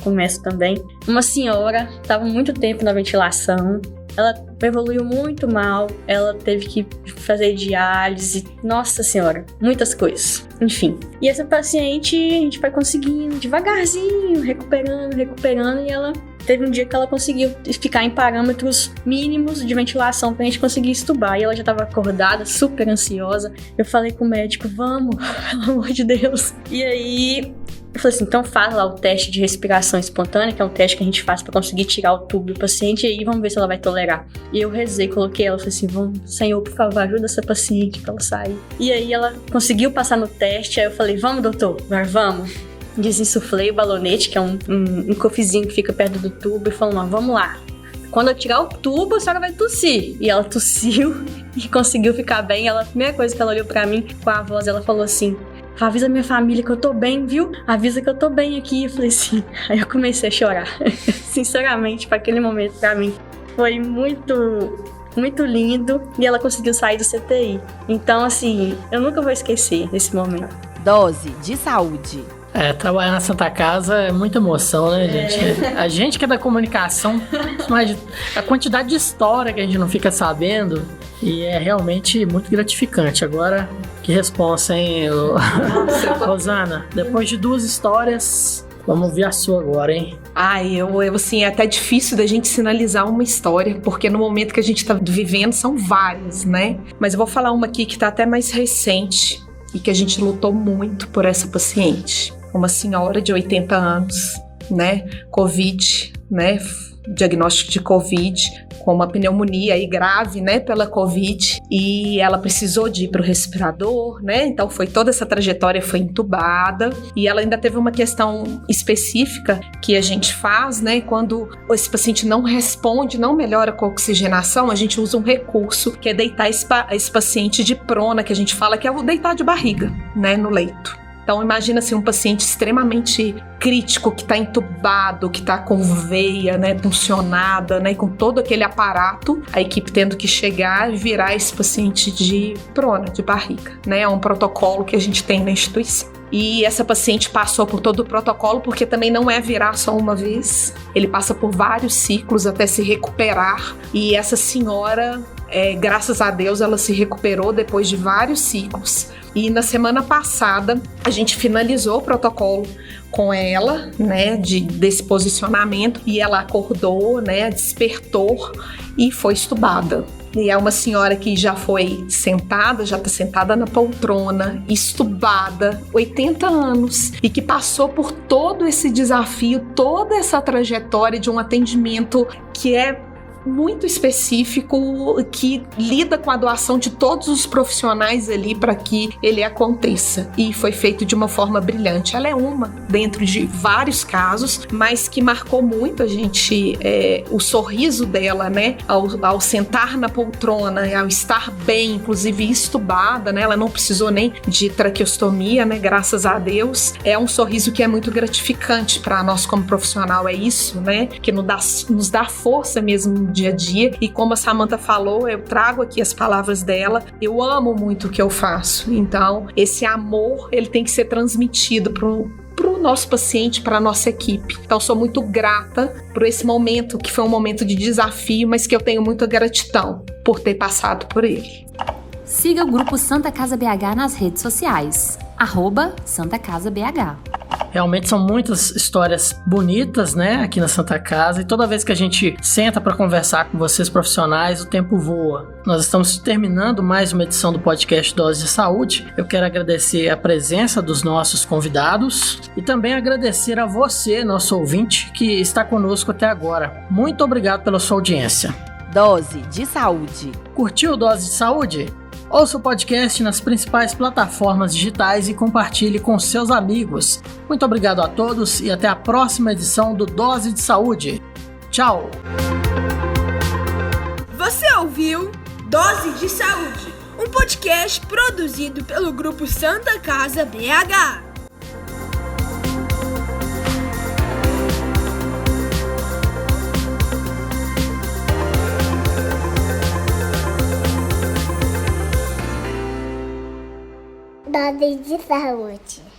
[SPEAKER 6] começo também. Uma senhora estava muito tempo na ventilação, ela evoluiu muito mal, ela teve que fazer diálise, nossa senhora, muitas coisas, enfim. E essa paciente, a gente vai conseguindo devagarzinho, recuperando, e ela teve um dia que ela conseguiu ficar em parâmetros mínimos de ventilação pra gente conseguir estubar, e ela já tava acordada, super ansiosa. Eu falei com o médico, vamos, pelo amor de Deus. E aí eu falei assim, então faz lá o teste de respiração espontânea, que é um teste que a gente faz pra conseguir tirar o tubo do paciente, e aí vamos ver se ela vai tolerar. E eu rezei, coloquei ela, falei assim, Senhor, por favor, ajuda essa paciente pra ela sair. E aí ela conseguiu passar no teste, aí eu falei, vamos, doutor, agora vamos. Desinsuflei o balonete, que é um cofezinho que fica perto do tubo, e falou, vamos lá. Quando eu tirar o tubo, a senhora vai tossir. E ela tossiu e conseguiu ficar bem. A primeira coisa que ela olhou pra mim com a voz, ela falou assim, avisa minha família que eu tô bem, viu? Avisa que eu tô bem aqui. Eu falei assim, aí eu comecei a chorar. Sinceramente, para aquele momento, pra mim, foi muito lindo, e ela conseguiu sair do CTI. Então, assim, eu nunca vou esquecer esse momento.
[SPEAKER 5] Dose de saúde.
[SPEAKER 2] Trabalhar na Santa Casa é muita emoção, né, gente? A gente que é da comunicação, mas a quantidade de história que a gente não fica sabendo, e é realmente muito gratificante. Agora, que responsa, hein, Rosana? Depois de 2 histórias, vamos ver a sua agora, hein?
[SPEAKER 4] Eu assim, é até difícil da gente sinalizar uma história, porque no momento que a gente tá vivendo são várias, né? Mas eu vou falar uma aqui que tá até mais recente e que a gente lutou muito por essa paciente. Uma senhora de 80 anos, né? Covid, né? Diagnóstico de Covid, com uma pneumonia aí grave, né? Pela Covid. E ela precisou de ir para o respirador, né? Então foi toda essa trajetória, foi entubada. E ela ainda teve uma questão específica que a gente faz, né? Quando esse paciente não responde, não melhora com a oxigenação, a gente usa um recurso que é deitar esse paciente de prona, que a gente fala que é o deitar de barriga, né? No leito. Então, imagina assim, um paciente extremamente crítico, que está entubado, que está com veia, né, puncionada, né, com todo aquele aparato, a equipe tendo que chegar e virar esse paciente de prona, de barriga, né, é um protocolo que a gente tem na instituição. E essa paciente passou por todo o protocolo, porque também não é virar só uma vez, ele passa por vários ciclos até se recuperar, e essa senhora, graças a Deus, ela se recuperou depois de vários ciclos. E na semana passada, a gente finalizou o protocolo com ela, né, desse posicionamento, e ela acordou, né, despertou e foi estubada. E é uma senhora que já foi sentada, já está sentada na poltrona, estubada, 80 anos, e que passou por todo esse desafio, toda essa trajetória de um atendimento que é muito específico, que lida com a doação de todos os profissionais ali para que ele aconteça, e foi feito de uma forma brilhante. Ela é uma dentro de vários casos, mas que marcou muito a gente, o sorriso dela, né, ao sentar na poltrona, ao estar bem, inclusive estubada, né, ela não precisou nem de traqueostomia, né, graças a Deus. É um sorriso que é muito gratificante para nós como profissional, é isso, né, que nos dá força mesmo dia a dia. E como a Samantha falou, eu trago aqui as palavras dela, eu amo muito o que eu faço, então esse amor, ele tem que ser transmitido pro nosso paciente, para a nossa equipe. Então sou muito grata por esse momento, que foi um momento de desafio, mas que eu tenho muita gratidão por ter passado por ele.
[SPEAKER 9] Siga o Grupo Santa Casa BH nas redes sociais, @SantaCasaBH.
[SPEAKER 2] Realmente são muitas histórias bonitas, né, aqui na Santa Casa, e toda vez que a gente senta para conversar com vocês profissionais, o tempo voa. Nós estamos terminando mais uma edição do podcast Dose de Saúde. Eu quero agradecer a presença dos nossos convidados e também agradecer a você, nosso ouvinte, que está conosco até agora. Muito obrigado pela sua audiência.
[SPEAKER 5] Dose de saúde.
[SPEAKER 2] Curtiu Dose de Saúde? Ouça o podcast nas principais plataformas digitais e compartilhe com seus amigos. Muito obrigado a todos e até a próxima edição do Dose de Saúde. Tchau!
[SPEAKER 8] Você ouviu Dose de Saúde, um podcast produzido pelo Grupo Santa Casa BH.
[SPEAKER 3] Dose de Saúde.